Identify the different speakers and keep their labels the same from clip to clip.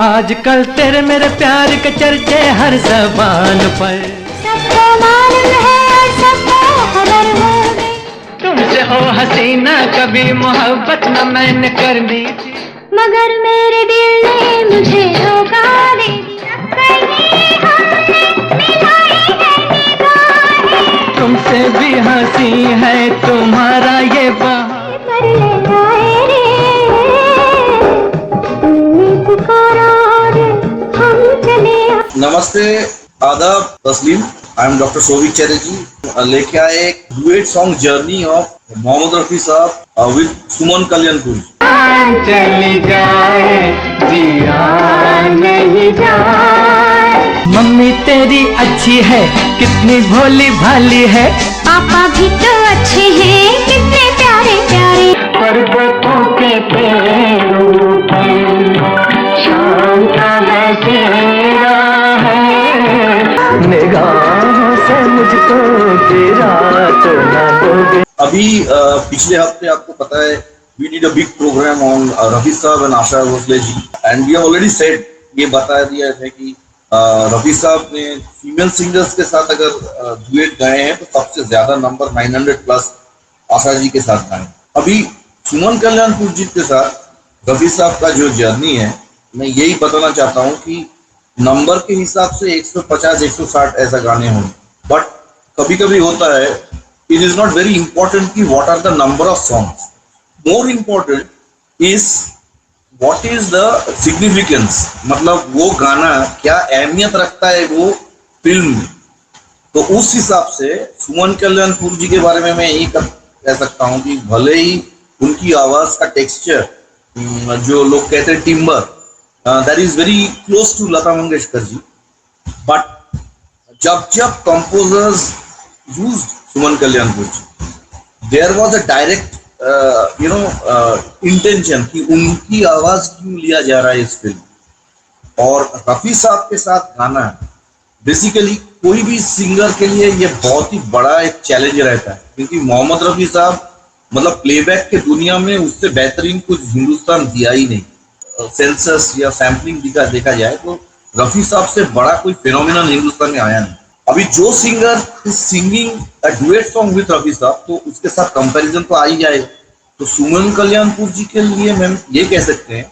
Speaker 1: आजकल तेरे मेरे प्यार के चर्चे हर ज़बान पर,
Speaker 2: सबको मालूम है और सबको खबर हो गई।
Speaker 1: तुमसे हो हसीना कभी मोहब्बत न मैंने करनी थी,
Speaker 2: मगर मेरे दिल ने मुझे धोखा दे दिया। कहीं हमने मिलाई है निगाहें,
Speaker 1: तुमसे भी हंसी है तुम्हारा ये बहार।
Speaker 2: पर ले आए रे, तुमने पुकारा और हम चले आए।
Speaker 3: नमस्ते, आदाब, तस्लीम। I am doctor Sovik Chatterjee. लेके आए एक duet song journey of Mohammad Rafi साहब विद सुमन कल्याणपुर।
Speaker 1: चली जाए जिया नहीं जाए, मम्मी तेरी अच्छी है कितनी भोली भाली है,
Speaker 2: पापा भी तो अच्छे हैं कितने प्यारे प्यारे।
Speaker 1: पर्वतों के पेड़ों पर शाम का बसेरा है, निगाहों से मुझको गिरा तो ना दोगे।
Speaker 3: अभी पिछले हफ्ते आपको पता है we did a big programme on Rafi Sahab and Asha Bhosle ji, and we have already said, ये बता दिया है कि रफी साहब ने फीमेल सिंगर्स के साथ अगर डुएट गाए हैं तो सबसे ज्यादा नंबर 900 प्लस आशा जी के साथ गाए। अभी सुमन कल्याणपुर जी के साथ रफी साहब का जो जर्नी है, मैं यही बताना चाहता हूँ कि नंबर के हिसाब से 150 160 ऐसा गाने हों, बट कभी कभी होता है it is not very important कि what are the number of songs, more important is what is the significance, मतलब वो गाना क्या अहमियत रखता है वो फिल्म में। तो उस हिसाब से सुमन कल्याणपुर जी के बारे में मैं यही कह सकता हूँ कि भले ही उनकी आवाज का टेक्सचर, जो लोग कहते हैं timbre, that is very close to Lata Mangeshkar ji, but जब जब composers used Suman Kalyanpur ji, there was a direct intention कि उनकी आवाज क्यों लिया जा रहा है इस फिल्म। और रफी साहब के साथ गाना बेसिकली कोई भी सिंगर के लिए ये बहुत ही बड़ा एक चैलेंज रहता है, क्योंकि मोहम्मद रफी साहब मतलब प्लेबैक के दुनिया में उससे बेहतरीन कुछ हिंदुस्तान दिया ही नहीं। सेंसस या सैम्पलिंग देखा जाए तो रफी साहब से बड़ा कोई फिनोमिनल हिंदुस्तान में आया नहीं। अभी जो singer is singing a duet song with Rafi साहब तो उसके साथ कंपैरिजन तो आ ही जाएगा। तो सुमन कल्याणपुर जी के लिए मैम ये कह सकते हैं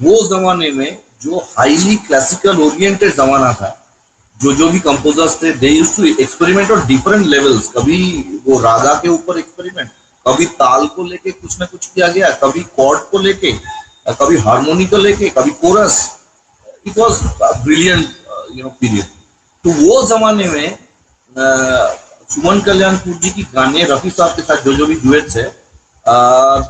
Speaker 3: वो जमाने में जो हाईली क्लासिकल ओरिएंटेड जमाना था, जो भी कंपोजर्स थे they used to experiment on different levels. कभी वो रागा के ऊपर एक्सपेरिमेंट, कभी ताल को लेके कुछ ना कुछ किया गया, कभी कॉर्ड को लेके, कभी हार्मोनी को लेके, कभी chorus. It was brilliant period. तो वो जमाने में सुमन कल्याणपुर जी की गाने रफी साहब के साथ जो भी डुएट्स है,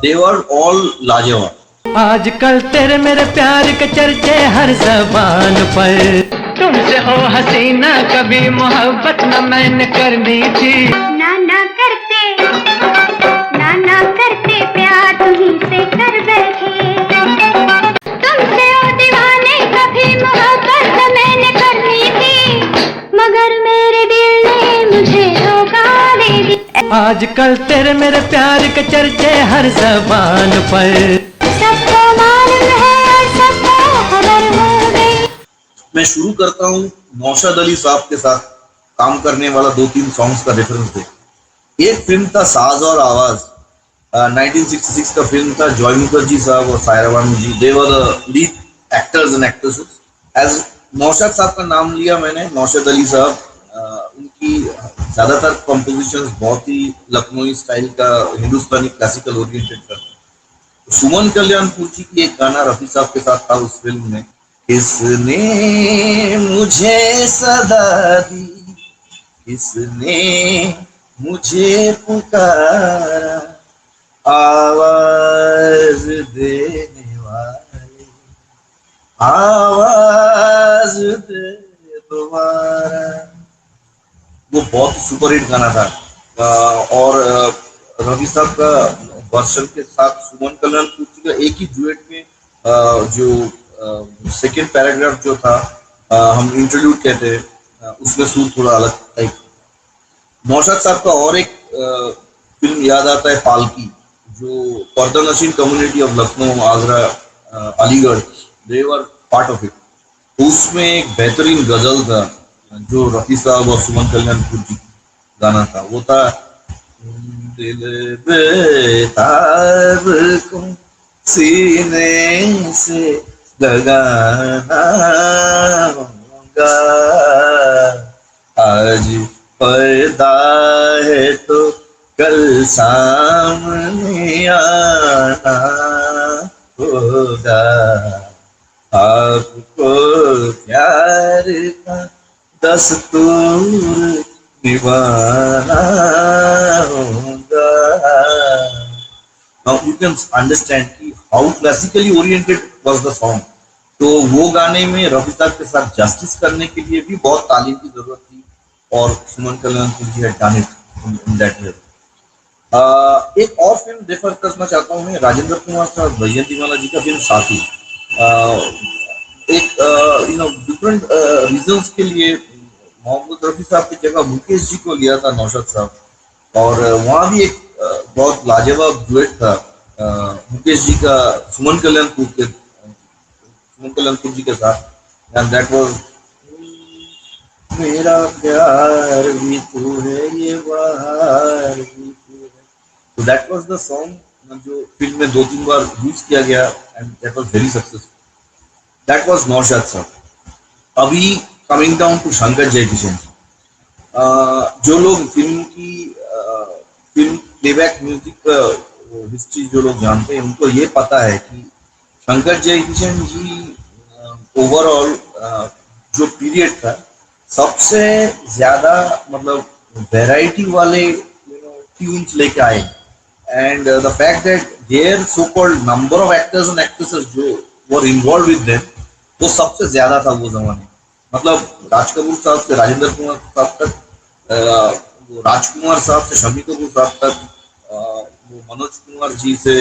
Speaker 3: दे वर ऑल लाजवाब।
Speaker 1: आजकल तेरे मेरे प्यार के चर्चे हर ज़बान पर, तुमसे हो हसीना कभी मोहब्बत न मैंने करनी थी,
Speaker 2: ना करते प्यार तुम्हीं से कर बैठे। तुमसे ओ दीवाने कभी मोहब्बत न मैंने करनी थी, मगर मेरे दिल ने मुझे धोखा दे दिया।
Speaker 1: आजकल तेरे मेरे प्यार के चर्चे हर ज़बान पर,
Speaker 2: सबको मालूम है और सबको खबर हो गई।
Speaker 3: मैं शुरू करता हूँ नौशाद अली साहब के साथ काम करने वाला 2-3 सॉन्ग्स का रेफरेंस दे। एक फिल्म था साज और आवाज, 1966 का फिल्म था। जॉय मुखर्जी साहब और Saira Banu ji, they were the lead actors and actresses. As Naushad Sahab का नाम लिया मैंने, नौशाद अली साहब, उनकी ज्यादातर कंपोजिशंस बहुत ही लखनवी स्टाइल का हिंदुस्तानी क्लासिकल ओरिएंटेड करते हैं। सुमन कल्याणपुर जी की एक गाना रफी साहब के साथ था उस फिल्म में, किसने मुझे सदा दी, किसने मुझे पुकारा, आवाज देने वाले, आवाज दे तुम्हारा। वो बहुत सुपरहिट गाना था। और रफी साहब का वर्षन के साथ सुमन कल्याणपुर जी का एक ही डुएट में जो सेकेंड पैराग्राफ जो था, हम इंटरल्यूड कहते हैं, उसमें सुर थोड़ा अलग टाइप। नौशाद साहब का और एक फिल्म याद आता है पालकी, जो पर्दा नशीन community of Lucknow, Agra, Aligarh, they were part of it. तो उसमें एक बेहतरीन गजल था जो रफी साहब और सुमन कल्याणपुर जी गाना था, वो था दिल बेताब को सीने से लगाना होगा, आज पर्दा है तो कल सामने आना होगा, आपको प्यार का दस्तूर निभाना होगा। Now you can understand कि how classically oriented was the song। तो वो गाने में रफी साहब के साथ जस्टिस करने के लिए भी बहुत तालीम की जरूरत थी और सुमन कल्याणपुर जी had done it in that way। एक और फिल्म रेफर करना चाहता हूँ मैं, राजेंद्र कुमार साहब बैजयंतीमाला जी का फिल्म साथी। एक डिफरेंट रीजंस के लिए मोहम्मद रफी साहब की जगह मुकेश जी को लिया था नौशाद साहब, और वहाँ भी एक बहुत लाजवाब डुएट था मुकेश जी का सुमन कल्याणपुर जी के साथ, एंड दैट वाज मेरा प्यार भी तू है ये बहार भी तू है। तो दैट वाज द सॉन्ग जो फिल्म में 2-3 बार यूज किया गया and that was very successful. That was Naushad साहब। अभी coming down to Shankar Jaikishan, जो लोग फिल्म प्लेबैक म्यूजिक हिस्ट्री जो लोग जानते हैं उनको ये पता है कि शंकर जयकिशन जी ओवरऑल जो पीरियड था सबसे ज्यादा मतलब वैरायटी वाले ट्यून्स लेके आए, and the fact that there so called number of actors and actresses जो वर इन्वॉल्व विद देम वो सबसे ज्यादा था वो जमाने। मतलब राज कपूर साहब से राजेंद्र कुमार साहब तक, राजकुमार साहब से शम्मी कपूर साहब तक, वो मनोज कुमार जी से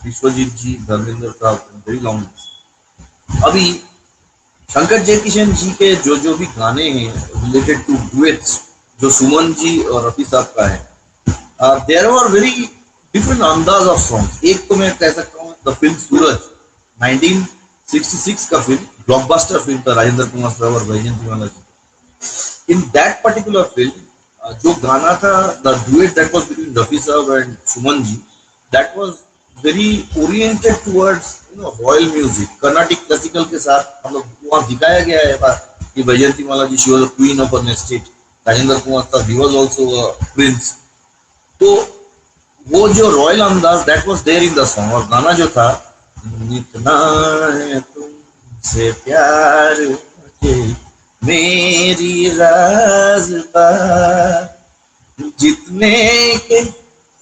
Speaker 3: विश्वजीत जी, धर्मेंद्र साहब, वेरी लॉन्ग। अभी शंकर जयकिशन जी के जो भी गाने हैं रिलेटेड टू डुएट्स जो सुमन जी और रफी साहब का है, देयर वर वेरी डिफरेंट अंदाज ऑफ सॉन्ग। एक तो मैं कह सकता हूँ द फिल्म सूरज 1966 का फिल्म, ब्लॉकबस्टर फिल्म था राजेंद्र कुमार साहब और Vyjayanthimala ji. In that particular film जो गाना था the duet that was between Rafi Sahab and Suman ji, that was very oriented towards royal music, Carnatic classical के साथ। मतलब वहाँ दिखाया गया है कि Vyjayanthimala ji she was the queen of an estate, Rajendra Kumar Sahab he was also a prince. तो वो जो रॉयल अंदाज that was there in the song, और गाना जो था इतना है तुमसे प्यार मुझे मेरी राज़ता, जितने के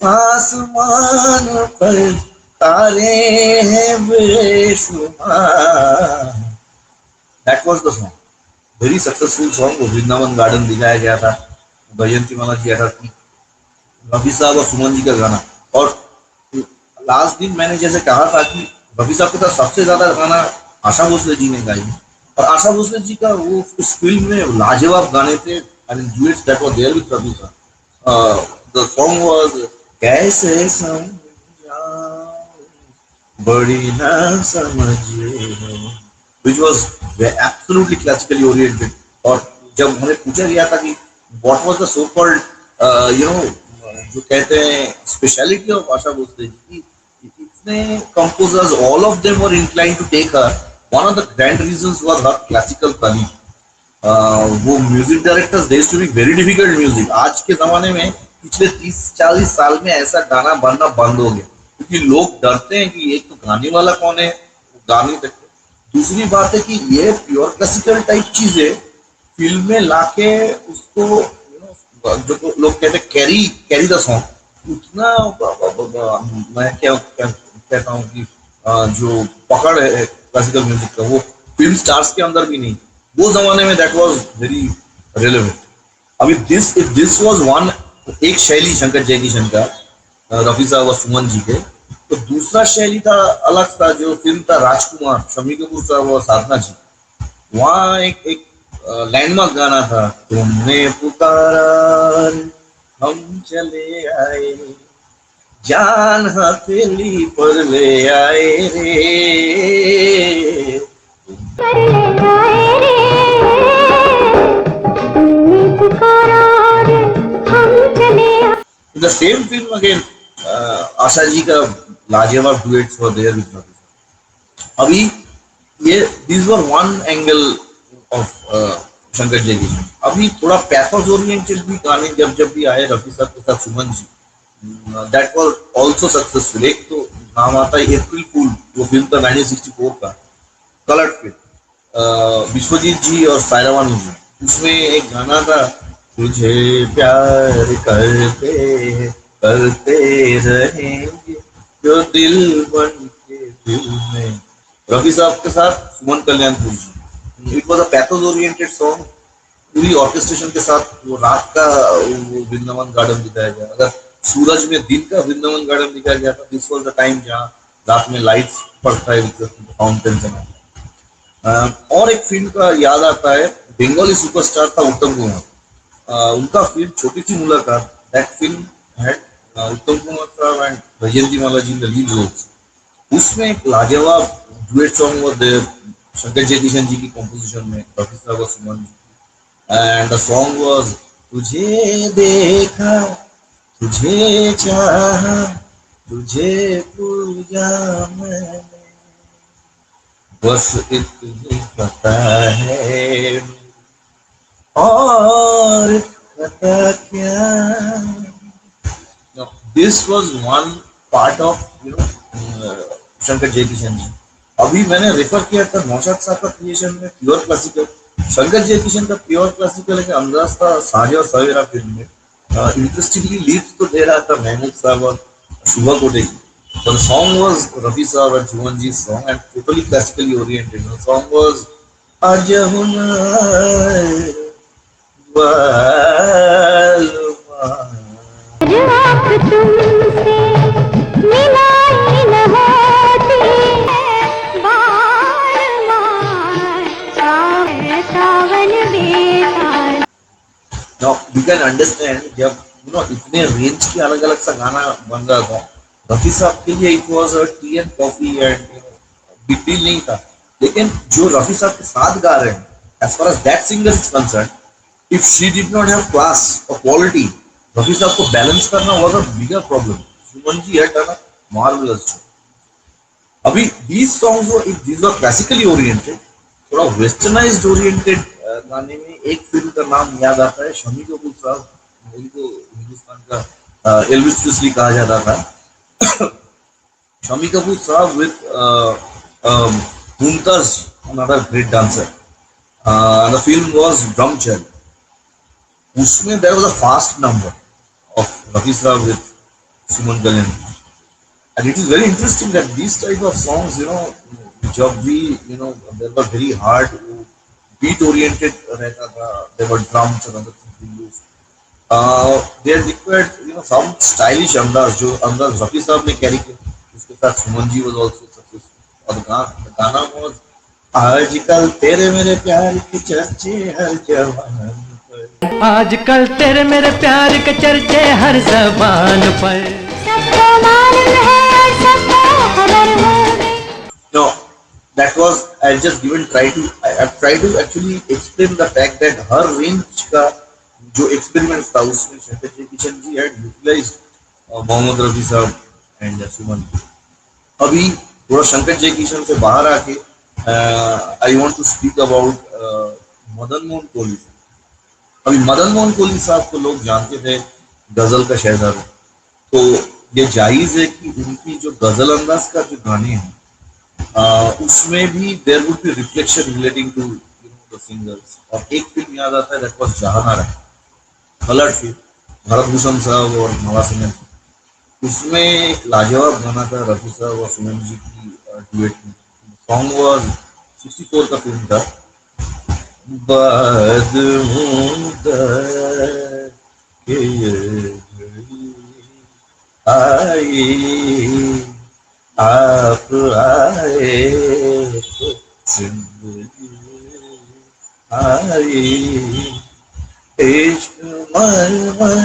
Speaker 3: आसमान पर तारे हैं बेशुमार। That was the song, very successful song. वो वृंदावन गार्डन दिखाया गया था, बैजयंतीमाला जी आया थी, रफी साहब और सुमन जी का गाना। और लास्ट दिन मैंने जैसे कहा था कि रफी साहब के साथ सबसे ज्यादा गाना आशा भोसले जी ने गाई, और आशा भोसले जी का वो उस फिल्म में लाजवाब गाने थे, and duets that were there with Rafi साहब। द सॉन्ग वाज कैसे समझाऊं बड़ी ना समझे, which was absolutely classically oriented. और जब हमें पूछा गया था कि what was the so called जो कहते हैं स्पेशलिटी ऑफ आशा भोसले जी, इतने composers all of them were inclined to take her, one of the grand reasons was her classical तालीम। वो music directors they used to be very difficult music. आज के जमाने में पिछले 30-40 साल में ऐसा गाना बनना बंद हो गया, क्योंकि लोग डरते हैं कि एक तो गाने वाला कौन है, गा नहीं सकते। दूसरी बात है कि ये प्योर क्लासिकल टाइप चीजें फिल्म में लाके उसको जो लोग कहते हैं कैरी द सॉन्ग, उतना मैं क्या कहता हूँ कि जो पकड़ है क्लासिकल म्यूजिक का वो फिल्म स्टार्स के अंदर भी नहीं। वो जमाने में दैट वाज वेरी रेलेवेंट। अभी दिस वाज वन, एक शैली शंकर जयकिशन का, रफी साहब और सुमन जी के। तो दूसरा शैली था अलग था, जो फिल्म था राजकुमार, शम्मी कपूर साहब और साधना जी। वहाँ एक लैंडमार्क गाना था, तुमने पुकारा हम चले आए, जान हथेली पर ले आए रे,
Speaker 2: कर ले आए रे, तूने पुकारा और हम चले आए।
Speaker 3: In the same film again, आशा जी का लाजवाब duets were there with Rafi साहब। अभी ये these were one angle of Shankar Jaikishan. अभी थोड़ा पैथोस ओरिएंटेड भी गाने जब जब भी आए रफी साहब के साथ Suman ji, that was also successful. एक तो नाम आता है अप्रैल फूल, वो फिल्म था 1964 का, कलर्ड फिल्म, विश्वजीत जी और सायरा बानू जी। उसमें एक गाना था, तुझे प्यार करते रहेंगे जो दिल बन के दिल में, रफी साहब के साथ Suman Kalyanpur ji. It was a pathos oriented song, पूरी ऑर्केस्ट्रेशन के साथ। वो रात का वो वृंदावन गार्डन दिखाया गया, अगर सूरज में दिन का वृंदावन गार्डन दिखाया गया था, दिस वाज द टाइम जहाँ रात में लाइट्स पड़ता है विद फाउंटेन्स एंड ऑल। और एक फिल्म का याद आता है, बंगाली सुपरस्टार था उत्तम कुमार, उनका फिल्म छोटी सी मुलाकात, that film had Uttam Kumar Sahab and Vyjayanthi Mala ji in the lead roles. उसमें एक लाजवाब duet song was there, Shankar Jaikishan ji की कंपोजिशन में, रफी साहब और Suman ji. And the song was, तुझे देखा, तुझे चाहा, तुझे पूजा मैंने, बस इतनी पता है और पता क्या। Now, this was one part of Shankar Jaikishan जी। अभी मैंने रेफर किया था नौशाद साहब का क्रिएशन में प्योर क्लासिकल, शंकर जयकिशन का प्योर क्लासिकल है कि अंदाज था साजे और सवेरा फिल्म में। इंटरेस्टिंगली लीड तो दे रहा था महमूद साहब और शुभा कोटे की, but the song was Rafi Saab and Chuman Ji's song and totally classically oriented. The song was Ajahuna
Speaker 2: आप तुमसे मिलाई न होती, बार बार सावन बेतार।
Speaker 3: Now you can understand जब इतने रेंज के अलग अलग सा गाना बन रहा था, रफी साहब के लिए it was a T and coffee and big deal नहीं था। लेकिन जो रफी साहब के साथ गा रहे हैं, as far as that singer is concerned, if she did not have class और क्वालिटी, रफी साहब को बैलेंस करना was a bigger problem. Suman ji had done a marvellous job. अभी these songs were, if these were classically oriented, थोड़ा westernised oriented गाने में एक film का नाम याद आता है, शम्मी कपूर साहब, उनको हिंदुस्तान का एल्विस प्रेस्ली कहा जाता था। शम्मी कपूर साहब with Mumtaz, another great dancer. The film was Brahmachari. उसमें there was a fast number of Rafi Saab with Suman Kalyan. And it is very interesting that these type of songs, जब भी they were very hard, beat oriented रहता था, there were drums and other things we used. They required some stylish अंदाज, जो अंदाज रफी साहब ने carry किया, उसके साथ सुमन जी was also successful। और गाना was, आजकल तेरे मेरे प्यार के चर्चे हर जवान पर,
Speaker 1: आजकल तेरे मेरे प्यार के चर्चे हर ज़बान पर,
Speaker 2: सबको मालूम है और सबको खबर हो गई।
Speaker 3: No, that was, I've just I've tried to actually explain the fact that her range का जो experiments था उसमें शंकर जयकिशन जी had utilized मोहम्मद रफी साहब and सुमन। अभी थोड़ा शंकर जयकिशन से बाहर आके I want to speak about Madan Mohan Kohli. अभी मदन मोहन कोहली साहब को लोग जानते थे गजल का शहजादा, तो ये जायज है कि उनकी जो गजल अंदाज का जो गाने हैं उसमें भी there would be reflection relating to the singers. और एक फिल्म याद आता है, that was Jahanara, coloured film, Bharat Bhushan साहब और नवाज सिंह। उसमें एक लाजवाब गाना था रफी साहब और सुमन जी की डुएट में। सॉन्ग वाज 64 का फिल्म था, बाद के आई आप आए तो जिंदगी आई, इश्क मरमर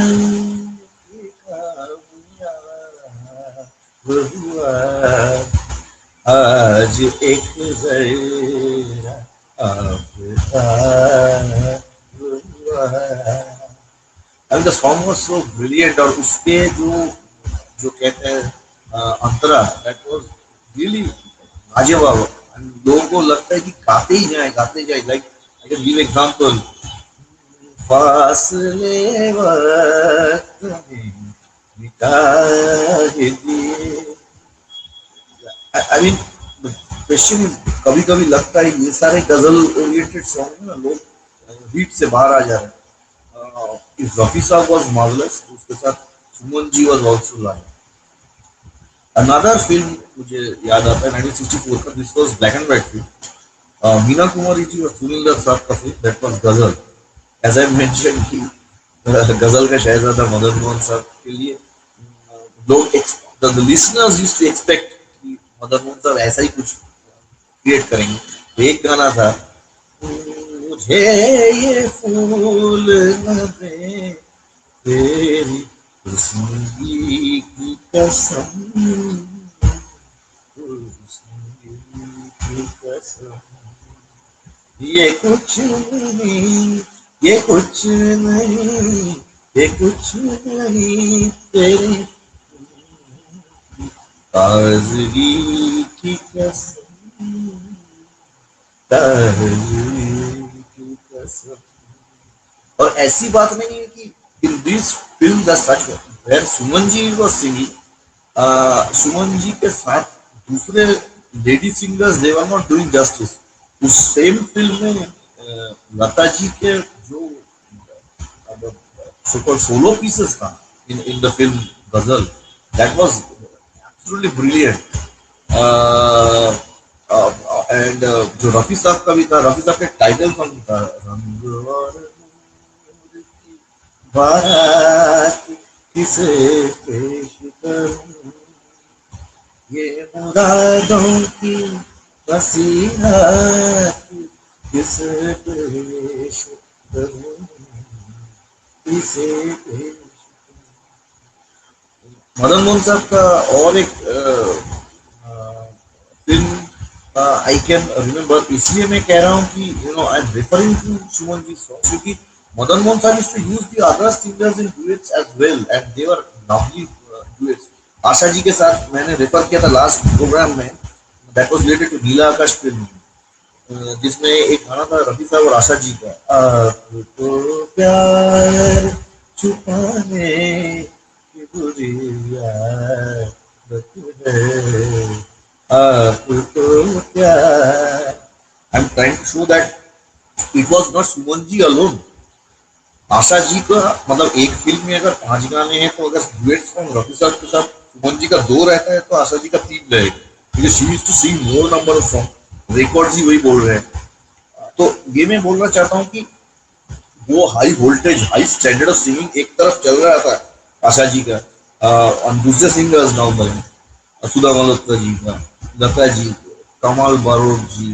Speaker 3: की कामयाब हुआ, आज एक जरा And the song was so brilliant और उसके जो जो कहते हैं अंतरा that was really लाजवाब and लोगों को लगता है कि गाते ही जाए like I can give example फासले वक्त में मिटा दिए I mean the question is कभी कभी लगता है ये सारे गजल ओरिएंटेड सॉन्ग ना लोग बीट से बाहर आ जा रहे हैं इफ रफी साहब वाज मार्वेलस उसके साथ Suman ji was also like another film मुझे याद आता है 1964 का this was black and white film Meena Kumari ji और सुनील दत्त साहब का film that was Ghazal as I mention कि गजल का शहजादा मदन मोहन साहब के लिए लोग the listeners used to expect कि मदन मोहन साहब ऐसा ही कुछ क्रिएट करेंगे एक गाना था मुझे ये फूल न दे तेरी हुस्न की कसम हुस्न की कसम ये कुछ नहीं ये कुछ नहीं ये कुछ नहीं तेरी ताजगी की कसम ताजगी की कसम और ऐसी बात नहीं है कि in this film the such where Suman ji was singing Suman ji के साथ दूसरे lady singers they were not doing justice उस सेम फिल्म में लता जी के जो सुपर सोलो पीसेस था in the film Ghazal that was absolutely brilliant and जो रफी साहब का भी था रफी साहब के टाइटल सॉन्ग था रंग और बात किसे पेश करूं ये मुरादों की वसीयत किसे पेश करूं किसे पेश मदन मोहन साहब का और एक फिल्म आई कैन रिमेम्बर इसलिए मैं कह रहा हूँ कि you know I am referring to Suman ji song क्योंकि मदन मोहन साहब used to use the other singers in duets as well and they were lovely duets Asha ji के साथ मैंने रेफर किया था लास्ट प्रोग्राम में that was related to Neela Akash film जिसमें एक गाना था रफी साहब और आशा जी का आपको प्यार छुपाने की बुरी आदत है आपको प्यार I am trying to show that it was not Suman ji alone Asha ji का मतलब एक फिल्म में अगर 5 गाने हैं तो अगर डुएट सॉन्ग रफी साहब के साथ सुमन जी का 2 रहता है तो आशा जी का 3 रहेगा क्योंकि she used to sing more number of song records ही वही बोल रहे हैं तो ये मैं बोलना चाहता हूँ कि वो high voltage high standard of singing एक तरफ चल रहा था आशा जी का और दूसरे सिंगर्स नॉर्मल सुधा मल्होत्रा जी का लता जी कमाल बारोट जी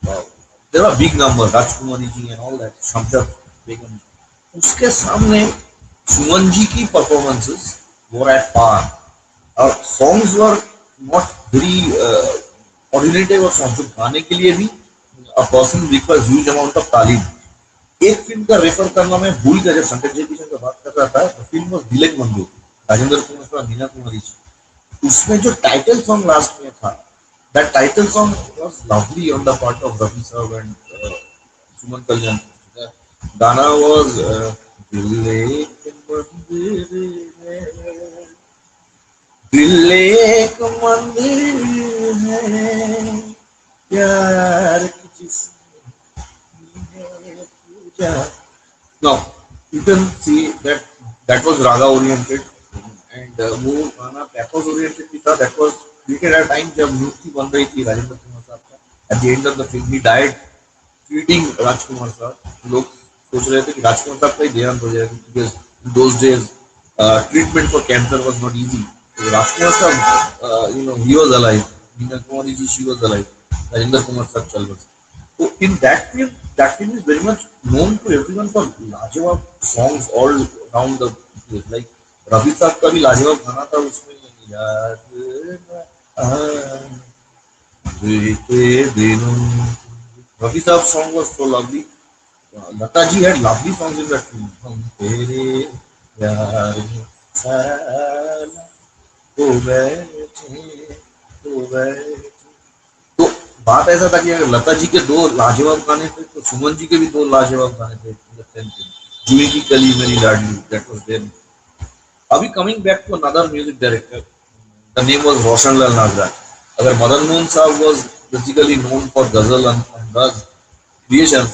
Speaker 3: there are big number Rajkumari ji and all that Shamshad बेगम उसके सामने सुमन जी की परफॉर्मेंसेस वर एट पार और सॉन्ग्स वर नॉट वेरी ऑर्डिनेटिव और सॉन्ग्स गाने के लिए भी a person requires huge amount of तालीम एक फिल्म का रेफर करना मैं भूल गया जब संकट जयकिशन का बात कर रहा था फिल्म वाज दिलक बंधु राजेंद्र कुमार और मीना कुमारी जी उसमें जो टाइटल सॉन्ग लास्ट में था that title song was lovely on the part of Rafi Sahab and सुमन कल्याण गाना वाज दिल एक मंदिर है प्यार की जिसमें पूजा now you can see that was raga oriented and वो गाना pathos oriented भी था that was created at a time जब मूर्ति बन रही थी राजेंद्र कुमार साहब का at the end of the film he died treating राजकुमार साहब लोग सोच रहे थे कि राजकुमार साहब का ही देहांत हो जाएगा because in those days treatment for cancer was not easy so राजकुमार साहब you know he was alive Meena Kumari ji she was alive Rajendra Kumar साहब चल रहे so in that film is very much known to everyone for लाजवाब songs all around the place like Rafi साहब का भी लाजवाब गाना था उसमें याद बीते दिनों Rafi Saab's song was so lovely. Lata ji had lovely songs in that film. Hum tere प्यार में साला हो बैठे तो बात ऐसा था कि अगर लता जी के दो लाजवाब गाने थे तो सुमन जी के भी दो लाजवाब गाने थे जुई की कली मेरी लाडली दैट वाज देयर अभी coming back to another music director the name was Roshan Lal Nagraj अगर Madan Mohan Sahab was basically known for ghazal and अंदाज creations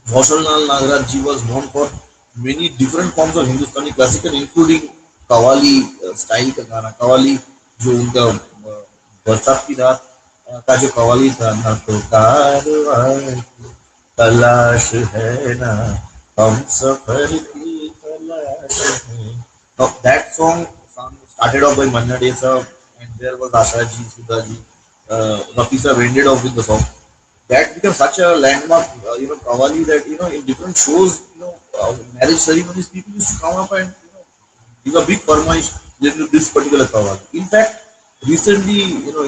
Speaker 3: Roshanlal Nagaraj ji was known for many different forms of Hindustani classical, including qawwali style का गाना कवाली जो उनका बरसात की रात का जो कवाली था ना तो कारवां की तलाश है ना हम सफर की तलाश है Now that song started off by Manna Dey sir and there was Asha ji, Sudha ji, Rafi sir ended off with the song that becomes such a landmark, Qawwali that in different shows, marriage ceremonies, people used to come up and give a big farmaish related to this particular Qawwali. In fact, recently,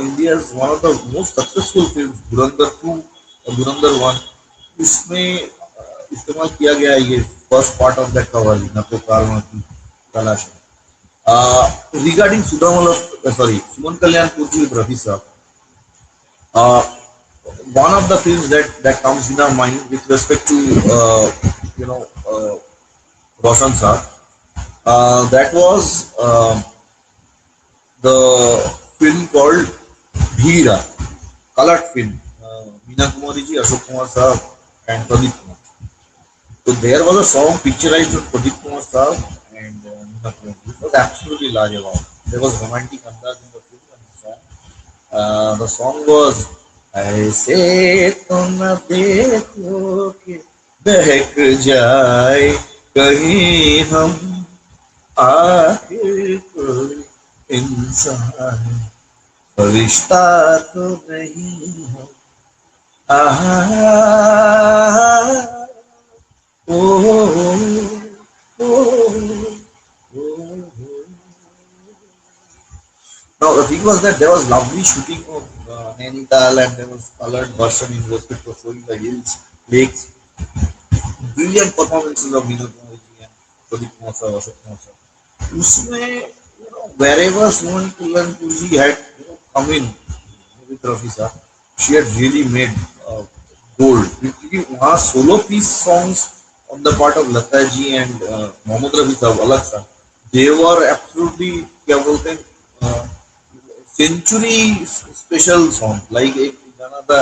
Speaker 3: India's one of the most successful films, Dhurandhar 2 और Dhurandhar 1, इसमें इस्तेमाल किया गया है ये first part of that qawwali न तो कारवां की तलाश है. Regarding Suman Kalyanpur ji with Rafi Saab, one of the films that comes in our mind with respect to Roshan Saab, that was the film called Bhira, colored film. Meena Kumari ji, Ashok Kumar Saab, and Pradeep Kumar. So there was a song picturized with Pradeep Kumar Saab and Meena Kumari. It was absolutely large. There was romantic andaz in the film and the song. The song was ऐसे तो न देखो कि बहक जाए कहीं हम आखिर कोई इंसान फरिश्ता तो नहीं है आहा ओ ओ Now the thing was that there was lovely shooting of Nainital and there was colored version in respect of showing the hills, lakes. Brilliant performances of Meena Kumar ji and Pradeep Kumar Saab, Ashok Kumar Saab. उसमें wherever Suman Kalyanpur ji had come in with Rafi Saab, she had really made gold. क्योंकि वहाँ solo piece songs on the part of Lata ji and Mohammad Rafi Saab अलग था. They were absolutely क्या बोलते हैं century special song like एक गाना था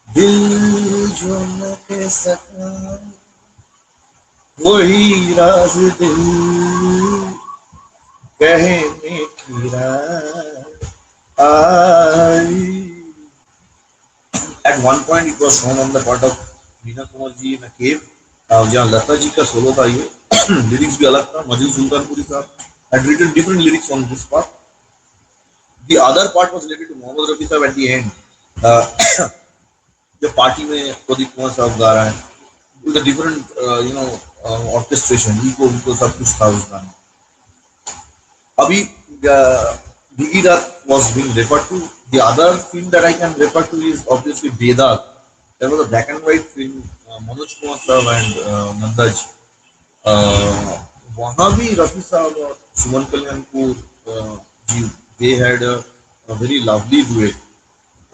Speaker 3: दिल जो न कह सका वही राज दिल कहने की रात I at one point it was shown on the part of Meena Kumar ji in a cave जहाँ लता जी का सोलो था ये लिरिक्स भी अलग था मजीद सुल्तानपुरी साहब had written different lyrics on this part. The other part was related to Mohammad Rafi Saab at the end. The party में प्रदीप कुमार साहब गा रहा है with a different orchestration, eco सब कुछ था उस गाने. अभी Bhigi Raat was being referred to. The other film that I can refer to is obviously Vedad. There was a black and white film, Manoj Kumar Saab and Nandaj. वहाँ भी रफी साहब और सुमन कल्याणपुर जी they had a very lovely duet.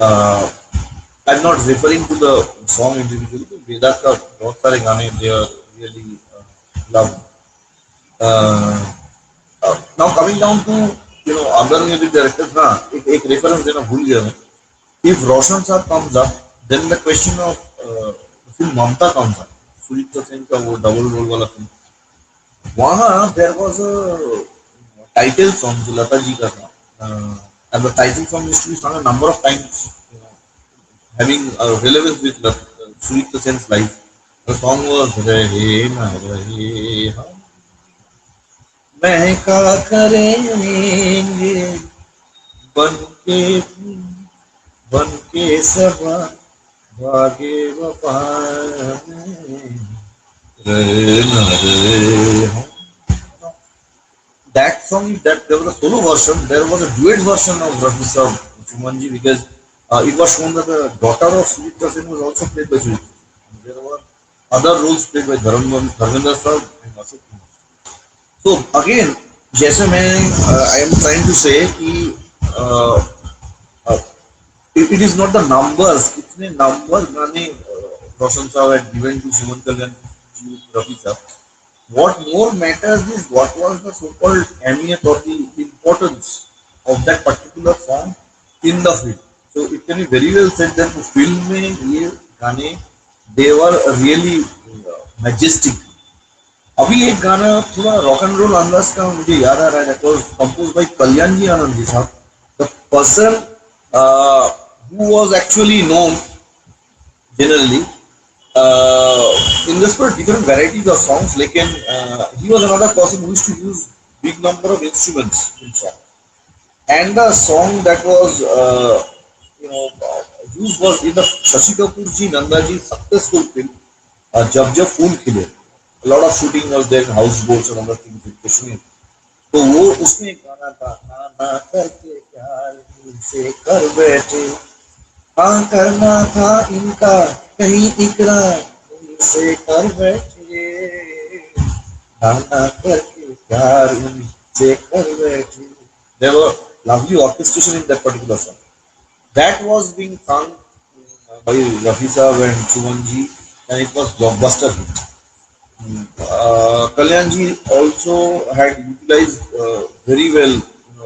Speaker 3: I'm not referring to the song individually. वेदांत का बहुत सारे गाने they are really loved. Now coming down to other music directors, ना एक reference देना भूल गया मैं. If Roshan Saab comes up, then the question of film Mamta comes up. Sujita Sen का वो डबल रोल वाला फिल्म वहाँ there was a title song जो लता जी का था and the title song used to be sung a number of times having a relevance with Sujit Sen's life. The song was रहे ना रहे हम महका करेंगे बन के सबा भागे वफा that song, that there was a solo version, there was a duet version of Rafi Saab Sumanji because it was shown that the daughter of Sujitra Sen was also played by Sujitra Sen. There were other roles played by Dharmendra sir and Ashok Kumar. So again, जैसे मैं I am trying to say कि uh, it is not the numbers, कितने numbers गाने रोशन साहब had given to Suman Kalyan, to Rafi sir. What more matters is what was the so-called ahmiyat or the importance of that particular song in the film. So it can be very well said that the film में ये गाने they were really majestic. अभी एक गाना थोड़ा rock and role अंदाज का मुझे याद आ रहा है that was composed by कल्याण जी आनंद जी साहब. The person who was actually known generally in this for different varieties of songs, लेकिन he was another person who used to use big number of instruments in song. And the song that was used was in the Shashi Kapoor ji Nanda ji successful film जब जब फूल खिले. A lot of shooting was there in houseboats and other things in Kashmir. तो वो उसमें एक गाना था ना ना करके प्यार दिल से कर बैठे, हाँ करना था इनका कहीं इकरार दिल से कर बैठे, हाँ ना करके प्यार उनसे कर बैठे. There were lovely orchestration in that particular song. That was being sung by Rafi Saab and Suman ji, and it was blockbuster hit. Kalyan ji also had utilized very well,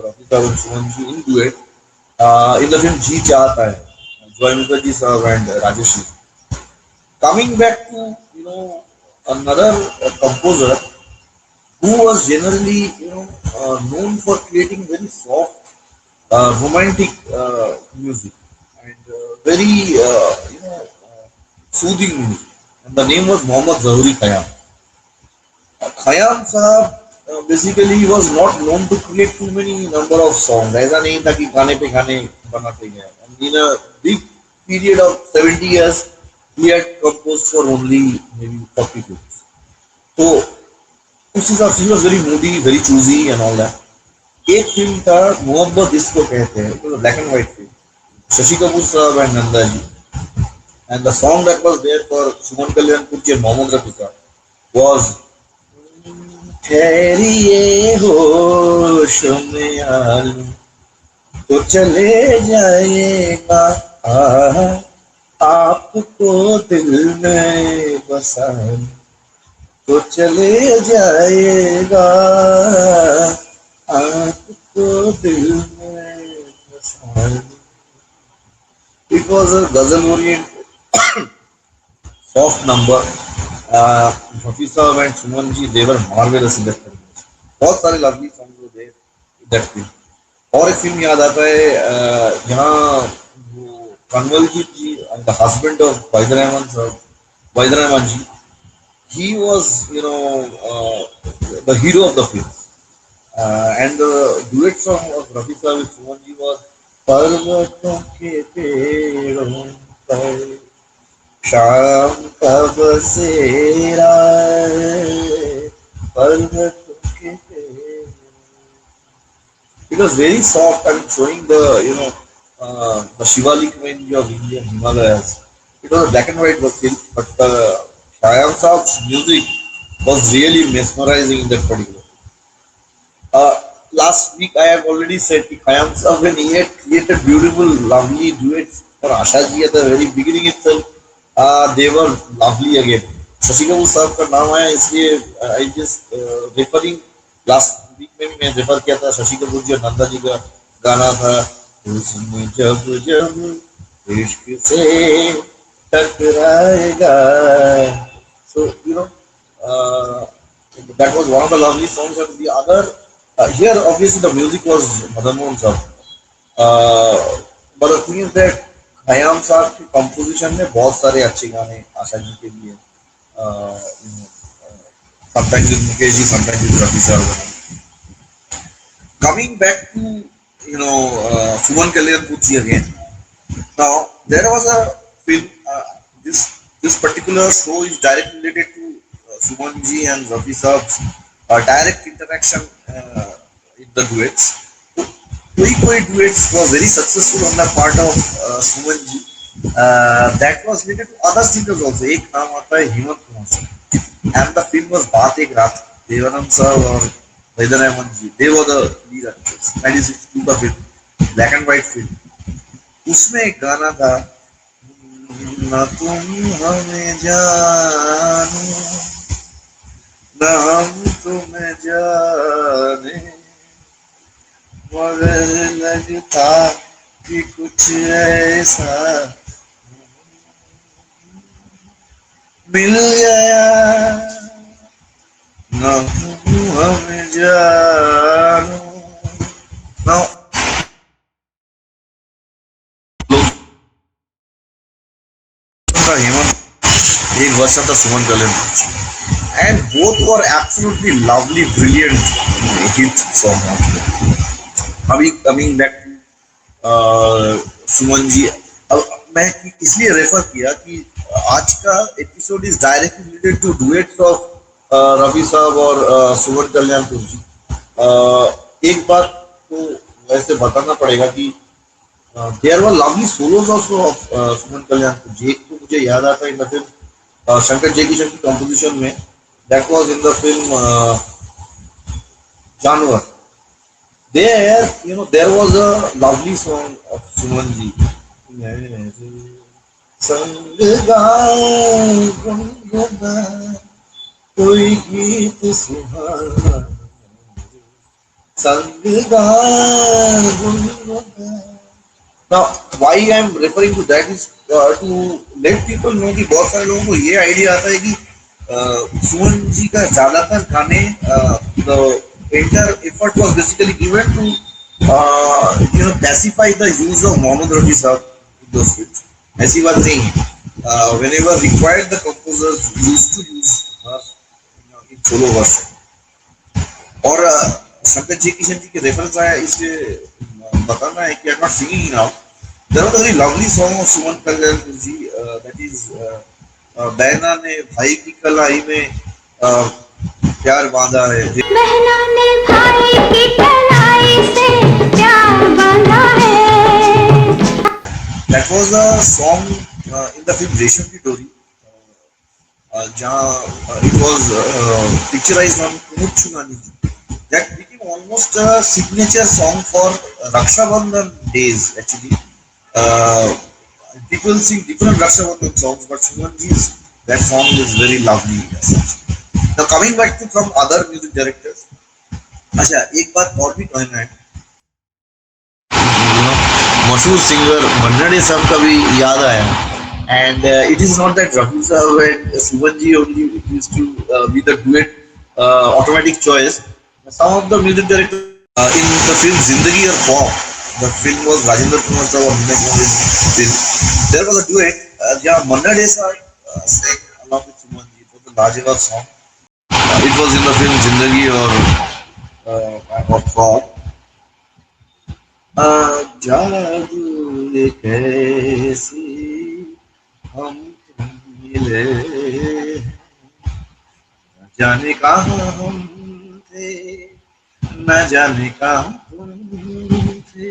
Speaker 3: Rafi Saab and Suman ji in duet in the film Ji Chahta Hai, Joy Mukherjee sir and Rajesh. Coming back to another composer who was generally known for creating very soft, romantic music and very soothing music, and the name was Mohammad Zahuri Khayyam. Khayyam Sahab basically was not known to create too many number of songs. ऐसा नहीं था कि गाने पे गाने बनाते गए. And in a big period of 70 years, he had composed for only maybe 40 films. So उस हिसाब से he was very moody, very choosy and all that. एक फिल्म था मोहब्बत इसको कहते हैं, it was a black and white film. Shashi Kapoor Sahab and Nanda ji. And the song that was there for Suman Kalyan Purji and Mohammad Rafi Sahab was ठहरिए होश में आलू तो चले जाएगा आपको दिल में बसा तो चले जाएगा आपको दिल में बसा. It was a ghazal oriented soft number. Rafi Saab and Suman ji, they were marvelous in that film. बहुत सारे lovely songs were there in that film. और एक फिल्म याद आता है जहाँ वो Kanwaljit ji and the husband of Vaidyanathan sir, Vaidyanathan ji, he was the hero of the film. And the duet song of Rafi Saab with Suman ji was पर्वतों के पेड़ों पर शाम का बसेरा पर्वतों के पेड़. It was very soft and showing the Shivalik range of Indian Himalayas. It was a black and white film, but Khayyam Saab's music was really mesmerizing in that particular. Last week I have already said that Khayyam Saab, when he had created beautiful, lovely duets for Asha ji at the very beginning itself, they were lovely again. Shashi Kapoor Saab का नाम आया इसलिए I just referring last week में भी मैं refer किया था शशि कपूर जी और नंदा जी का गाना था उसमें जब जब इश्क से टकराएगा. So that was one of the lovely songs, and the other here obviously the music was Madan Mohan Saab. But the thing is that Khayyam Saab की composition में बहुत सारे अच्छे गाने आशा जी के लिए sometimes with Mukesh ji, sometimes with Rafi Saab. Coming back to Suman Kalyan Purji again. Now there was a film. This particular show is directly related to Suman ji and Rafi Saab's direct interaction in the duets. कोई duets was very successful on the part of Suman ji. That was related to other singers also. एक नाम आता है Hemant Kumar sir. And the film was बात एक रात. Devanand sir और वैद्य रहमान जी. They were the lead actors. 1962 का film, black and white film. उसमें एक गाना था न तुम हमें जानो न हम तुम्हें जाने मगर लगता कि कुछ ऐसा मिल गया न तुम हमें जानो now हेमंत एक वर्षन था Suman Kalyan and both were absolutely lovely brilliant hit song अभी कमिंग बैक सुमन जी अब मैं इसलिए रेफर किया कि आज का episode is directly related to duets of Rafi साहब और सुमन कल्याणपुर जी एक बात तो वैसे बताना पड़ेगा कि there were lovely solos also of Suman Kalyanpur ji एक तो मुझे याद आता है in the film Shankar Jaikishan की कंपोजिशन में that was in the film Janwar there there was a lovely song of Suman ji संग गाए गुनगुना कोई गीत सुहाना संग गाए गुनगुना now why I am referring to that is to let people know कि बहुत सारे लोगों को ये आइडिया आता है कि सुमन जी का ज्यादातर गाने the entire effort was basically given to pacify the use of Mohammad Rafi साहब in those films. ऐसी बात नहीं है. Whenever required, the composers used to use her in solo version. और शंकर जी किशन जी के रेफरेंस आया इसलिए बताना है कि I am not singing now. There was a very lovely song of Suman Kalyanpur ji that is बहना ने भाई की कलाई में प्यार बांधा है.
Speaker 2: बहना ने भाई की कलाई से प्यार बांधा है.
Speaker 3: That was a song in the film Resham Ki Dori. जहाँ it was picturized on Kumud Chugani ji. That became almost a signature song for Raksha Bandhan days actually. People sing different Raksha Bandhan songs, but Suman ji's that song is very lovely. Now coming back to from other music directors. अच्छा एक बात और भी कहना है. मशहूर singer मन्ना day साहब का भी याद आया. And it is not that Rafi Saab and Suman ji only used to be the duet automatic choice. Some of the music directors in the film Zindagi Aur Khwaab, the film was Rajendra Kumar Saab and Vinay Kumar's film. There was a duet jहाँ Manna Dey Saab sang along with Suman ji. It was a Lajewab song. It was in the film Zindagi Aur Khwaab. जादू ये कैसी हम तुम मिले न जाने कहाँ हम थे न जाने कहाँ तुम थे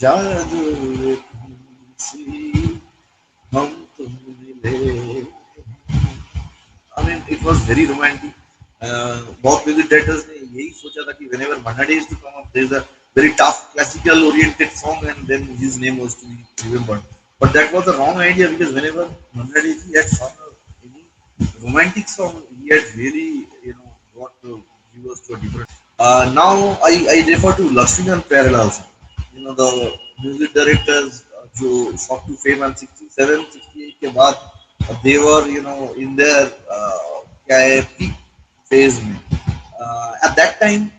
Speaker 3: जादू ये कैसी हम तुम मिले. I mean, it was very romantic. बहुत म्यूजिक डायरेक्टर्स ने यही सोचा था कि whenever Manna Dey is to come up, there is a very tough classical oriented song and then his name was to be remembered. But that was the wrong idea because whenever Manna Dey had sung any romantic song, he had really brought the viewers to a different. Now I refer to Lakshmikant Parel also. The music directors जो Shock to Fame and 67, 68 के बाद they were in their क्या है peak phase में. At that time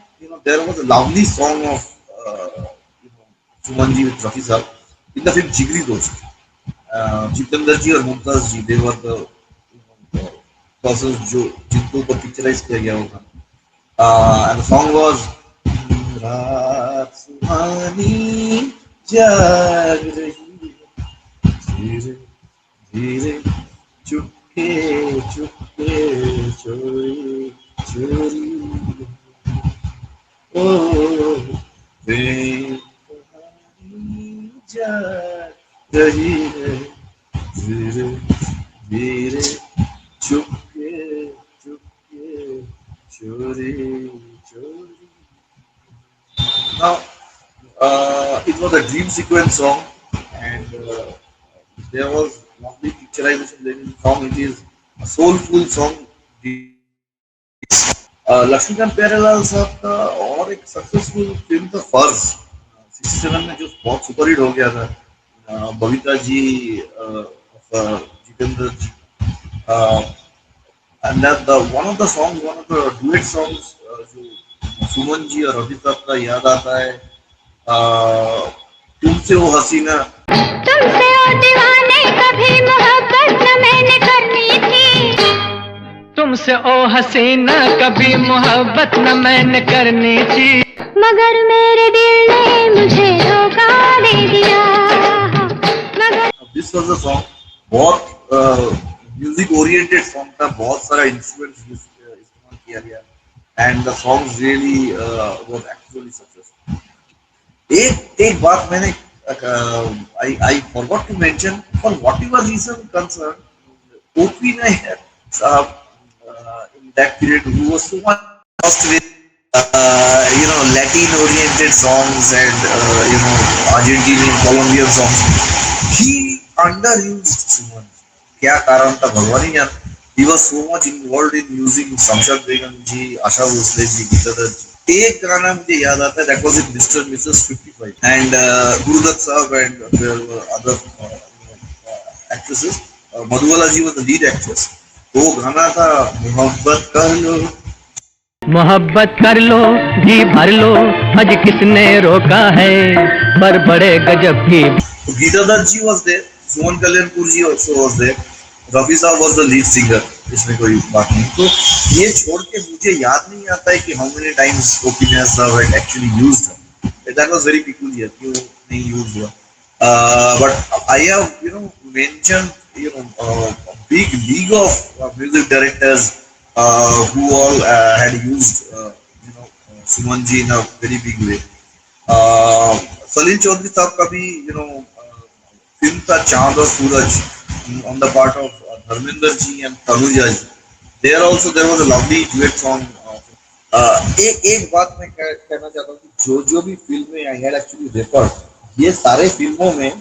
Speaker 3: there was a lovely song of Suman ji with Rafi Saab in the film Jigri Dost. Jitendra ji और Mumtaz ji, they were the persons जो जिनको ऊपर picturise किया गया होगा. And the song was रात सुहानी जाग रही धीरे धीरे चुपके चुपके चोरी चोरी ओ प्रेम कही है धीरे धीरे चुपके चुपके चोरी चोरी. Now, it was a dream sequence song, and there was lovely picturization there in the song. It is a soulful song. Laxmikant Pyarelal साहब का और एक सक्सेसफुल फिल्म था फर्ज 67 में जो बहुत सुपरहिट हो गया था. बबीता जी, जितेंद्र जी, and that the one of the duet songs जो सुमन जी और रफी साहब का याद आता है, तुमसे वो हसीना.
Speaker 2: तुमसे ओ दीवाने कभी मोहब्बत न मैंने करनी थी,
Speaker 1: तुमसे ओ हसीना कभी मोहब्बत न मैंने करनी थी,
Speaker 2: मगर मेरे दिल ने मुझे धोखा दे दिया. मगर
Speaker 3: दिस वाज द सॉन्ग. बहुत म्यूजिक ओरिएंटेड सॉन्ग था, बहुत सारा इंस्ट्रूमेंट्स इस्तेमाल किया गया, and the song really was actually successful. एक बात मैंने I forgot to mention, for whatever reason concerned, OP Nair साहब in that period who was so much obsessed with Latin oriented songs and Argentinian Colombian songs, he underused Suman. क्या कारण था भगवान ही जाने. He was so much involved in using Shamshad Begum ji, Asha Bhosle ji, Geeta Dutt ji. एक गाना मुझे याद आता है, that was in Mr. and Mrs. 55, and Gurudutt Sahab and other actresses. Madhubala ji was the lead actress. वो गाना था मोहब्बत कर लो,
Speaker 1: मोहब्बत कर लो भी भर लो, आज किसने रोका है, पर बड़े गजब की.
Speaker 3: Geeta Dutt ji was there, Suman Kalyanpur ji also was there, Rafi साहब was the lead singer. इसमें कोई बात नहीं. तो ये छोड़ के मुझे याद नहीं आता है कि how many times OP Nair साहब had actually used her. That was very peculiar. क्यों नहीं use हुआ? But I have mentioned a big league of music directors who all had used Suman ji in a very big way. सलील चौधरी साहब का भी film था चांद और सूरज on the part of Dharmender ji and Tanuja ji. There also there was a lovely duet song. एक बात मैं कहना चाहता हूँ कि जो भी फिल्म में I had actually referred, ये सारे फिल्मों में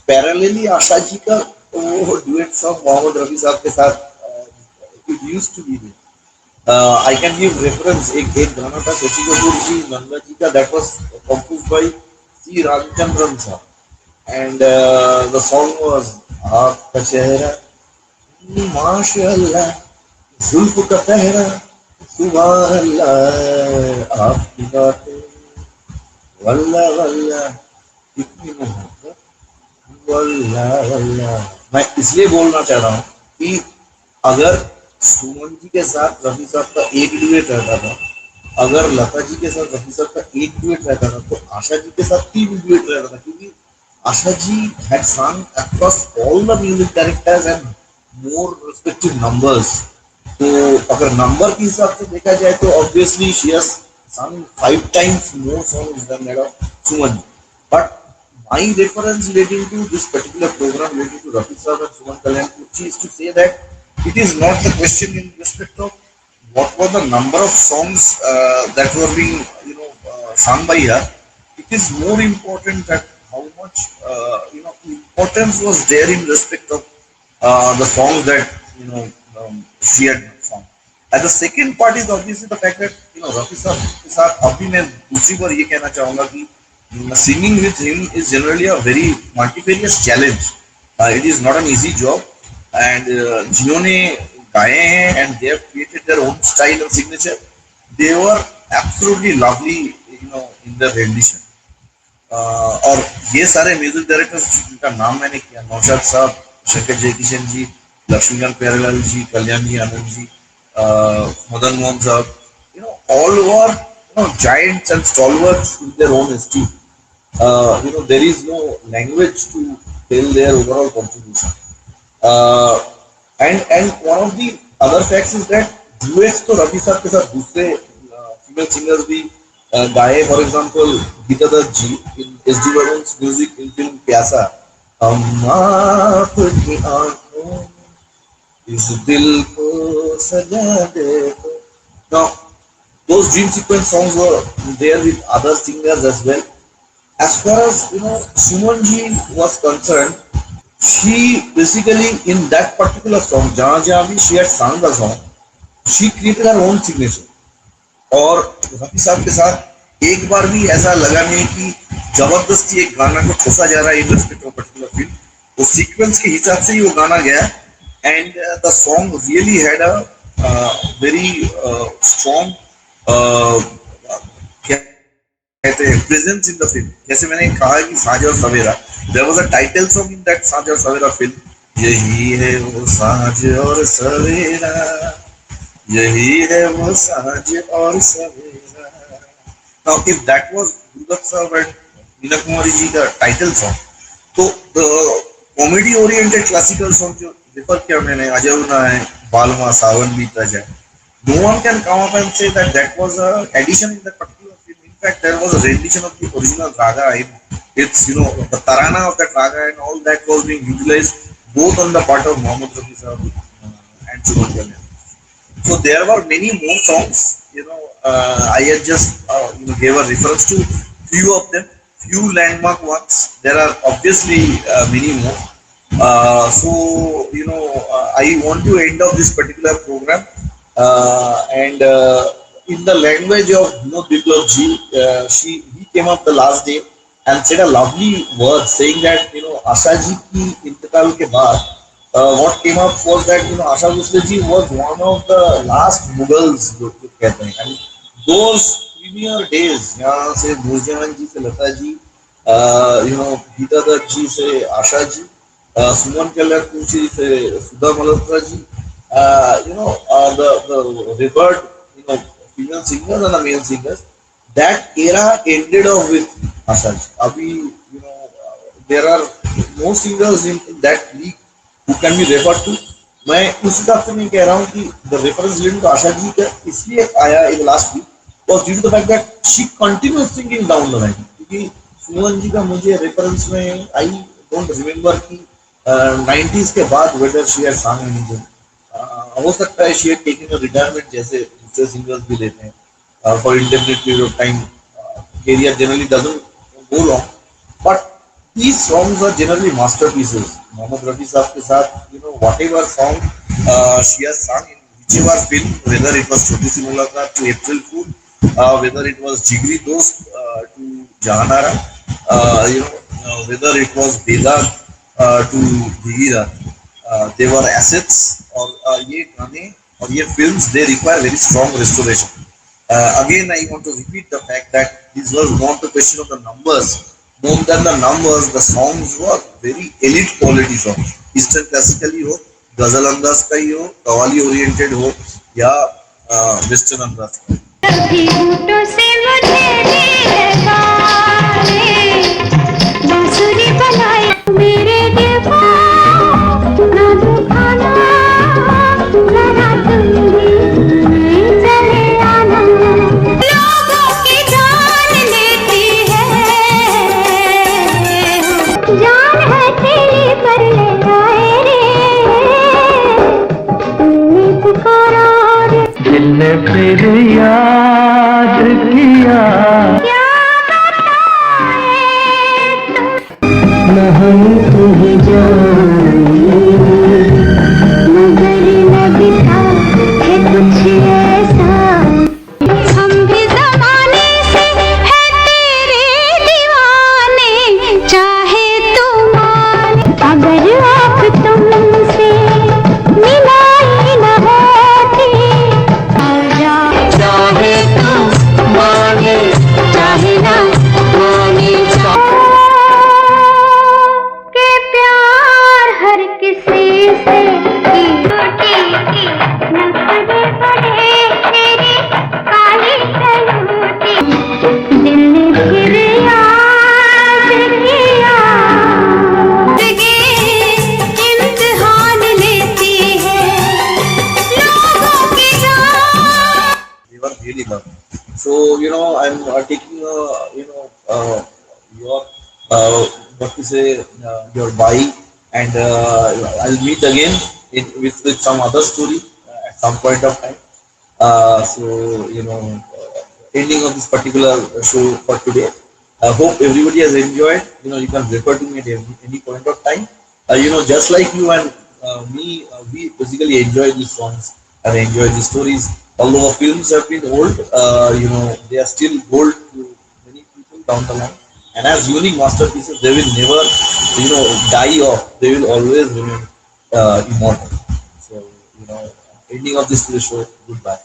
Speaker 3: पैरेलली आशा जी का वो डुएट सॉन्ग मोहम्मद रफी साहब के साथ it used to be there. I can give reference. एक गाना था शशि कपूर जी, नंदा जी का, that was composed by C. Ramachandran साहब, and the song was आपका चेहरा माशाअल्लाह, जुल्फ का पहरा सुभान अल्लाह, आपकी बातें वल्लाह वल्लाह, इतनी मोहब्बत वल्लाह वल्लाह. मैं इसलिए बोलना चाह रहा हूँ कि अगर सुमन जी के साथ रफी साहब का एक डुएट रहता था, अगर लता जी के साथ रफी साहब का एक डुएट रहता था, तो आशा जी के साथ 3 डुएट रहता था, क्योंकि Asha ji had sung across all the music directors and more respective numbers. तो अगर नंबर के हिसाब से देखा जाए तो obviously she has sung 5 times more songs than that of Suman. But my reference relating to this particular program relating to Rafi Sahab and Suman Kalyanpur is to say that it is not the question in respect of what was the number of songs that were being sung by her. It is more important that how much importance was there in respect of the songs that she had sung. And the second part is obviously the fact that Rafi Saab के साथ अभी मैं दूसरी बार ये कहना चाहूँगा कि singing with him is generally a very multifarious challenge. It is not an easy job, and जिन्होंने गाए हैं and they have created their own style and signature, they were absolutely lovely in their rendition. और ये सारे music directors जिनका नाम मैंने किया, नौशाद साहब, शंकर जयकिशन जी, लक्ष्मीकांत प्यारेलाल जी, कल्याण जी आनंद जी, मदन मोहन साहब, all were giants and stalwarts in their own esteem. There is no language to tell their overall contribution. And one of the other facts is that duets तो रफी साहब के साथ दूसरे फीमेल सिंगर्स भी गाए. For example Geeta Dutt ji in S.D. Burman's music in film प्यासा, हम आपकी आंखों इस दिल को सजा दे तो. Now, those dream sequence songs were there with other singers as well. As far as Suman ji was concerned, she basically in that particular song, Jana Jana, she had sung the song. She created her own signature. और रफी साहब के साथ एक बार भी ऐसा लगा नहीं कि जबरदस्ती एक गाना को ठोसा जा रहा है in respect of particular film. वो सीक्वेंस के हिसाब से ही वो गाना गया and the song really had a very strong क्या कहते हैं प्रेजेंस इन द फिल्म. जैसे मैंने कहा कि साँझ और सवेरा, there was a title song in that साँझ और सवेरा फिल्म. यही है वो साँझ और सवेरा, यही है वो साँझ और सवेरा. Now, if that was Gurudakh Saab and Meena Kumari ji का टाइटल सॉन्ग, तो कॉमेडी ओरिएंटेड क्लासिकल सॉन्ग जो रेफर किया मैंने, अजय है, बालमा सावन बीता जाए, no one can come up and say that that was a addition in that particular film. In fact, there was a rendition of the original raga. It's the tarana of that raga and all that was being utilized both on the part of Mohammad Rafi Saab and Suman Kalyan. So there were many more songs. I had just gave a reference to few of them, few landmark ones. There are obviously many more. I want to end of this particular program, and in the language of Biplab ji, he came up the last day and said a lovely word, saying that Asha ji ki intikal ke baad what came up was that Asha Bhosle ji was one of the last Mughals जो कहते हैं. And those premier days यहाँ से नूरजहान जी से लता जी, गीता दत्त जी से आशा जी, सुमन कल्याणपुर जी से सुधा Malhotra ji, the revered female singers and the male singers. That era ended off with Asha ji. Abhi there are no singers in that league who can be referred to. मैं उस हिसाब से नहीं कह रहा हूँ कि द रेफरेंस लिंक तो आशा जी का इसलिए आया in last week was due to the fact that she continues singing down the line. क्योंकि सुमन जी का मुझे रेफरेंस में आई डोंट रिमेम्बर कि 90s के बाद whether she had sang anything. हो सकता है she had taken a retirement जैसे दूसरे सिंगर्स भी लेते हैं for indefinite period of time. Career generally doesn't go long, but these songs are generally masterpieces. Mohammad Rafi साहब के साथ whatever song she has sung in whichever film, whether it was छोटी सी मुलाकात to April Fool, whether it was Jigri Dost to Jahanara, whether it was Bedad to Bhigida, they were assets. और ये गाने और ये films they require very strong restoration. Again, I want to repeat the fact that this was not the question of the numbers. More than the numbers, the songs were very elite quality songs. Eastern classically हो, गजल अंदाज का ही हो, qawwali oriented हो, या western अंदाज का.
Speaker 2: कभी होठों से मुझे भी है गाने, बांसुरी बनाए मेरे दिल को ना दुखाना, जरा तुम भी चले आना. लोगों की जान लेती है, जान है तेरी पर ले आए रे, तुमने पुकारा रे.
Speaker 1: दिल ने फिर याद किया,
Speaker 2: क्या बताए
Speaker 1: न हम तुम्हें जाने,
Speaker 2: मगर लगता है कुछ ऐसा. हम भी ज़माने से है तेरे दीवाने, चाहे तू माने. अगर आँख तुमसे मिलाई न होती, आजा. चाहे तू माने चाहे ना माने, के प्यार हर किसी से की टूटी नखरे पड़े तेरी काली कलूटी. दिल ने फिर याद किया, जिंदगी इम्तिहान लेती है लोगों की जान.
Speaker 3: They were really loved. So I'm taking your what to say, your bye, and I'll meet again with some other story at some point of time. So ending of this particular show for today. I hope everybody has enjoyed. You can refer to me at any point of time. Just like you and me, we basically enjoy these songs and enjoy these stories. Although the films have been old, they are still gold to many people down the line. And as unique masterpieces, they will never, die off. They will always remain immortal. So, ending of this show. Goodbye.